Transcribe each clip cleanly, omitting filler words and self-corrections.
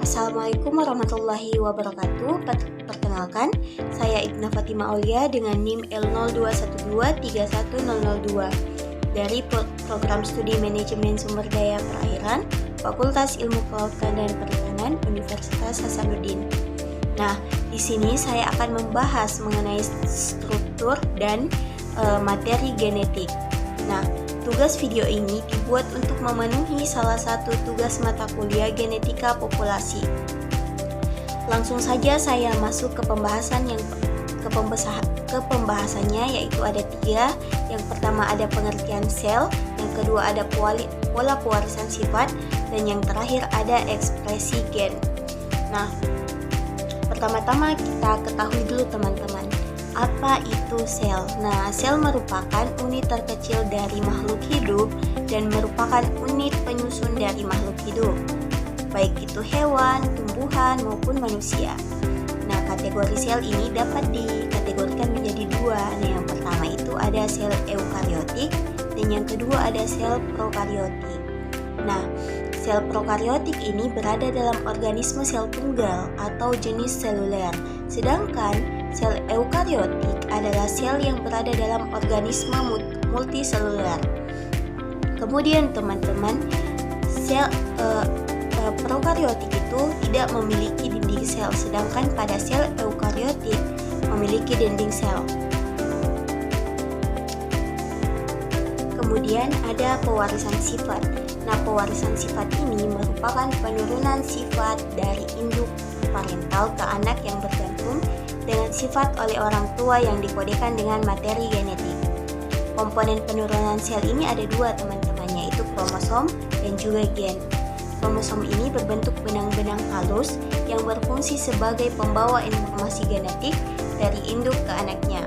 Assalamualaikum warahmatullahi wabarakatuh. Perkenalkan, saya Ibna Fatima Aulia dengan NIM L0212310002 dari Program Studi Manajemen Sumber Daya Perairan, Fakultas Ilmu Kelautan dan Perikanan, Universitas Hasanuddin. Nah, di sini saya akan membahas mengenai struktur dan materi genetik. Nah, tugas video ini dibuat untuk memenuhi salah satu tugas mata kuliah genetika populasi. Langsung saja saya masuk ke pembahasannya, yaitu ada 3. Yang pertama ada pengertian sel, yang kedua ada pola pewarisan sifat, dan yang terakhir ada ekspresi gen. Nah, pertama-tama kita ketahui dulu teman-teman, apa itu sel? Nah, sel merupakan unit terkecil dari makhluk hidup dan merupakan unit penyusun dari makhluk hidup, baik itu hewan, tumbuhan, maupun manusia. Nah, kategori sel ini dapat dikategorikan menjadi 2. Nah, yang pertama itu ada sel eukariotik dan yang kedua ada sel prokariotik. Nah, sel prokariotik ini berada dalam organisme sel tunggal atau jenis seluler, sedangkan sel eukariotik adalah sel yang berada dalam organisme multiseluler. Kemudian teman-teman, sel prokariotik itu tidak memiliki dinding sel, sedangkan pada sel eukariotik memiliki dinding sel. Kemudian ada pewarisan sifat. Nah, pewarisan sifat ini merupakan penurunan sifat dari induk parental ke anak yang bergantung dengan sifat oleh orang tua yang dikodekan dengan materi genetik. Komponen penurunan sel ini ada 2 teman-teman, yaitu kromosom dan juga gen. Kromosom ini berbentuk benang-benang halus yang berfungsi sebagai pembawa informasi genetik dari induk ke anaknya.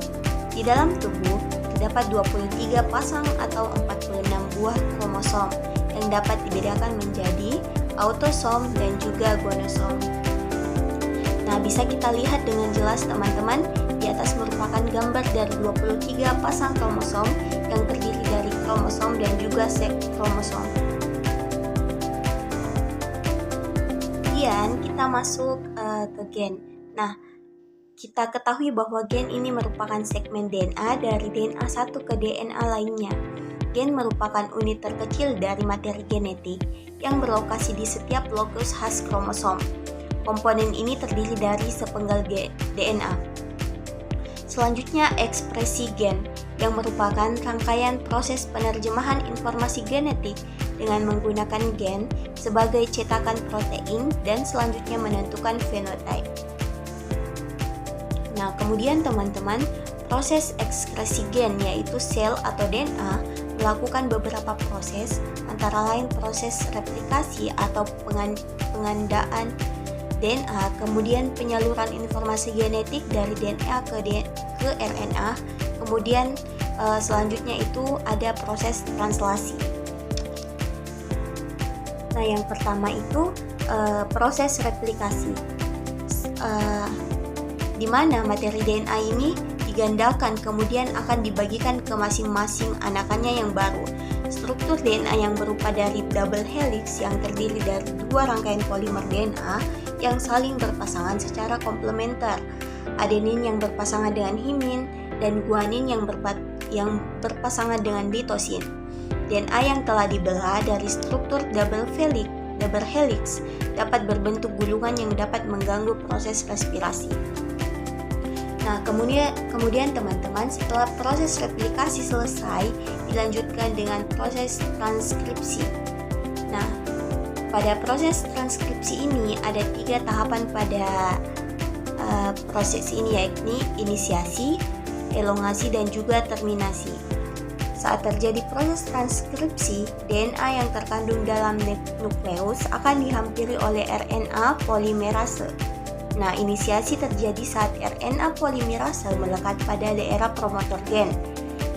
Di dalam tubuh terdapat 23 pasang atau 46 buah kromosom yang dapat dibedakan menjadi autosom dan juga gonosom. Nah, bisa kita lihat dengan jelas teman-teman, di atas merupakan gambar dari 23 pasang kromosom yang terdiri dari kromosom dan juga sek kromosom. Kemudian kita masuk ke gen. Nah, kita ketahui bahwa gen ini merupakan segmen DNA dari DNA satu ke DNA lainnya. Gen merupakan unit terkecil dari materi genetik yang berlokasi di setiap lokus khas kromosom. Komponen ini terdiri dari sepenggal DNA. Selanjutnya ekspresi gen, yang merupakan rangkaian proses penerjemahan informasi genetik dengan menggunakan gen sebagai cetakan protein dan selanjutnya menentukan fenotipe. Nah, kemudian teman-teman, proses ekskresi gen yaitu sel atau DNA melakukan beberapa proses, antara lain proses replikasi atau pengandaan DNA, kemudian penyaluran informasi genetik dari DNA ke RNA, kemudian selanjutnya itu ada proses translasi. Nah, yang pertama itu proses replikasi, di mana materi DNA ini digandakan kemudian akan dibagikan ke masing-masing anakannya yang baru. Struktur DNA yang berupa dari double helix yang terdiri dari 2 rangkaian polimer DNA yang saling berpasangan secara komplementer, adenin yang berpasangan dengan himin, dan guanin yang berpasangan dengan litosin. DNA yang telah dibelah dari struktur double helix dapat berbentuk gulungan yang dapat mengganggu proses respirasi. Nah, kemudian teman-teman, setelah proses replikasi selesai, dilanjutkan dengan proses transkripsi. Nah, pada proses transkripsi ini ada 3 tahapan pada proses ini, yakni inisiasi, elongasi, dan juga terminasi. Saat terjadi proses transkripsi, DNA yang terkandung dalam nukleus akan dihampiri oleh RNA polimerase. Nah, inisiasi terjadi saat RNA polimerase melekat pada daerah promotor gen.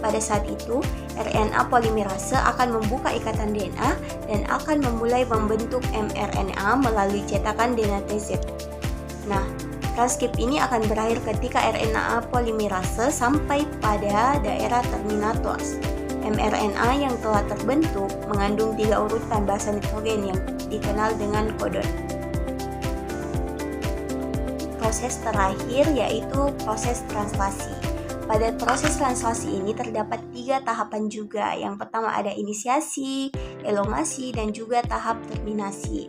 Pada saat itu, RNA polimerase akan membuka ikatan DNA dan akan memulai membentuk mRNA melalui cetakan DNA TZ. Nah, transkrip ini akan berakhir ketika RNA polimerase sampai pada daerah terminatus. mRNA yang telah terbentuk mengandung 3 urutan basa nitrogen yang dikenal dengan kodon. proses terakhir yaitu proses translasi. Pada proses translasi ini terdapat 3 tahapan juga. Yang pertama ada inisiasi, elongasi, dan juga tahap terminasi.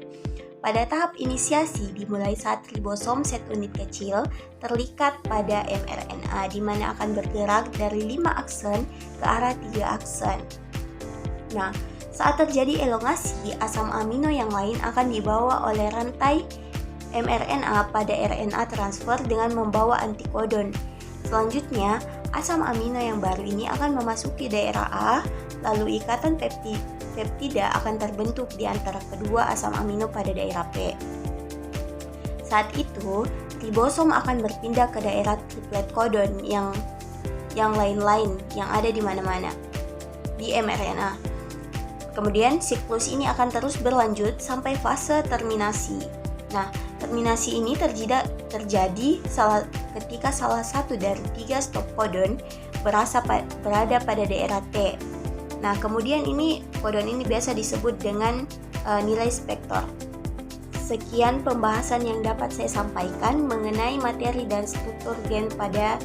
Pada tahap inisiasi dimulai saat ribosom set unit kecil terikat pada mRNA di mana akan bergerak dari 5 aksen ke arah 3 aksen. Nah, saat terjadi elongasi, asam amino yang lain akan dibawa oleh rantai mRNA pada RNA transfer dengan membawa antikodon. Selanjutnya, asam amino yang baru ini akan memasuki daerah A, lalu ikatan peptida akan terbentuk di antara kedua asam amino pada daerah P. Saat itu, ribosom akan berpindah ke daerah triplet kodon yang lain-lain yang ada di mana-mana di mRNA. Kemudian siklus ini akan terus berlanjut sampai fase terminasi. Nah, terminasi ini terjadi ketika salah satu dari 3 stop kodon berada pada daerah T. Nah, kemudian kodon ini biasa disebut dengan nilai spektor. Sekian pembahasan yang dapat saya sampaikan mengenai materi dan struktur gen pada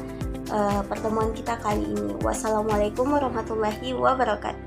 pertemuan kita kali ini. Wassalamualaikum warahmatullahi wabarakatuh.